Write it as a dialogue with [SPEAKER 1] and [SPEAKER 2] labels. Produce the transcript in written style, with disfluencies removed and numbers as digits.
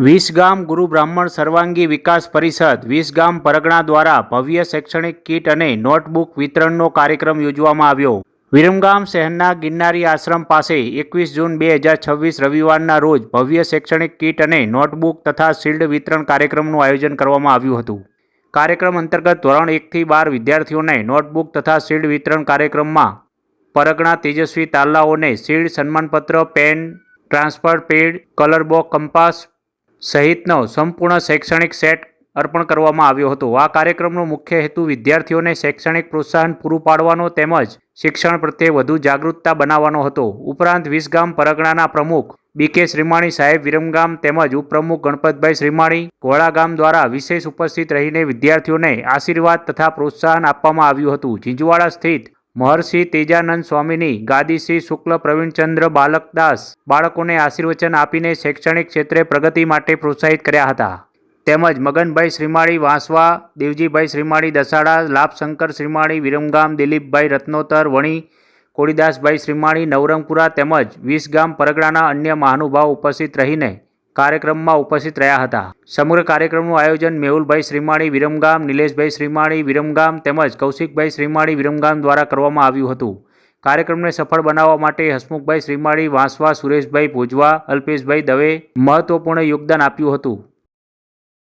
[SPEAKER 1] વિસગામ ગુરુ બ્રાહ્મણ સર્વાંગી વિકાસ પરિષદ વિસગામ પરગણા દ્વારા ભવ્ય શૈક્ષણિક કીટ અને નોટબુક વિતરણનો કાર્યક્રમ યોજવામાં આવ્યો। વિરમગામ શહેરના ગિરનારી આશ્રમ પાસે 21 જૂન 2026 રવિવારના રોજ ભવ્ય શૈક્ષણિક કીટ અને નોટબુક તથા શિલ્ડ વિતરણ કાર્યક્રમનું આયોજન કરવામાં આવ્યું હતું। કાર્યક્રમ અંતર્ગત ધોરણ 1 થી 12 વિદ્યાર્થીઓને નોટબુક તથા શિલ્ડ વિતરણ કાર્યક્રમમાં પરગણા તેજસ્વી તાલાઓને શિલ્ડ, સન્માનપત્ર, pen, transfer pad, colour box, compass સહિતનો સંપૂર્ણ શૈક્ષણિક સેટ અર્પણ કરવામાં આવ્યો હતો। આ કાર્યક્રમનો મુખ્ય હેતુ વિદ્યાર્થીઓને શૈક્ષણિક પ્રોત્સાહન પૂરું પાડવાનો તેમજ શિક્ષણ પ્રત્યે વધુ જાગૃતતા બનાવવાનો હતો। ઉપરાંત વિસગામ પરગણાના પ્રમુખ બી.કે. શ્રીમાળી સાહેબ વિરમગામ તેમજ ઉપપ્રમુખ ગણપતભાઈ શ્રીમાળી ઘોડા ગામ દ્વારા વિશેષ ઉપસ્થિત રહીને વિદ્યાર્થીઓને આશીર્વાદ તથા પ્રોત્સાહન આપવામાં આવ્યું હતું। જીંજવાડા સ્થિત મહર્ષિ તેજાનંદ સ્વામીની ગાદી શ્રી શુક્લ પ્રવીણચંદ્ર બાલકદાસ બાળકોને આશીર્વચન આપીને શૈક્ષણિક ક્ષેત્રે પ્રગતિ માટે પ્રોત્સાહિત કર્યા હતા। તેમજ મગનભાઈ શ્રીમાળી વાંસવા, દેવજીભાઈ શ્રીમાળી દસાડા, લાભશંકર શ્રીમાળી વિરમગામ, દિલીપભાઈ રત્નોતર વણી, કોળીદાસભાઈ શ્રીમાળી નવરંગપુરા તેમજ વિસગામ પરગણાના અન્ય મહાનુભાવો ઉપસ્થિત રહીને કાર્યક્રમમાં ઉપસ્થિત રહ્યા હતા। સમગ્ર કાર્યક્રમનું આયોજન મેહુલભાઈ શ્રીમાળી વિરમગામ, નિલેશભાઈ શ્રીમાળી વિરમગામ તેમજ કૌશિકભાઈ શ્રીમાળી વિરમગામ દ્વારા કરવામાં આવ્યું હતું। કાર્યક્રમને સફળ બનાવવા માટે હસમુખભાઈ શ્રીમાળી વાંસવા, સુરેશભાઈ ભોજવા, અલ્પેશભાઈ દવે મહત્વપૂર્ણ યોગદાન આપ્યું હતું।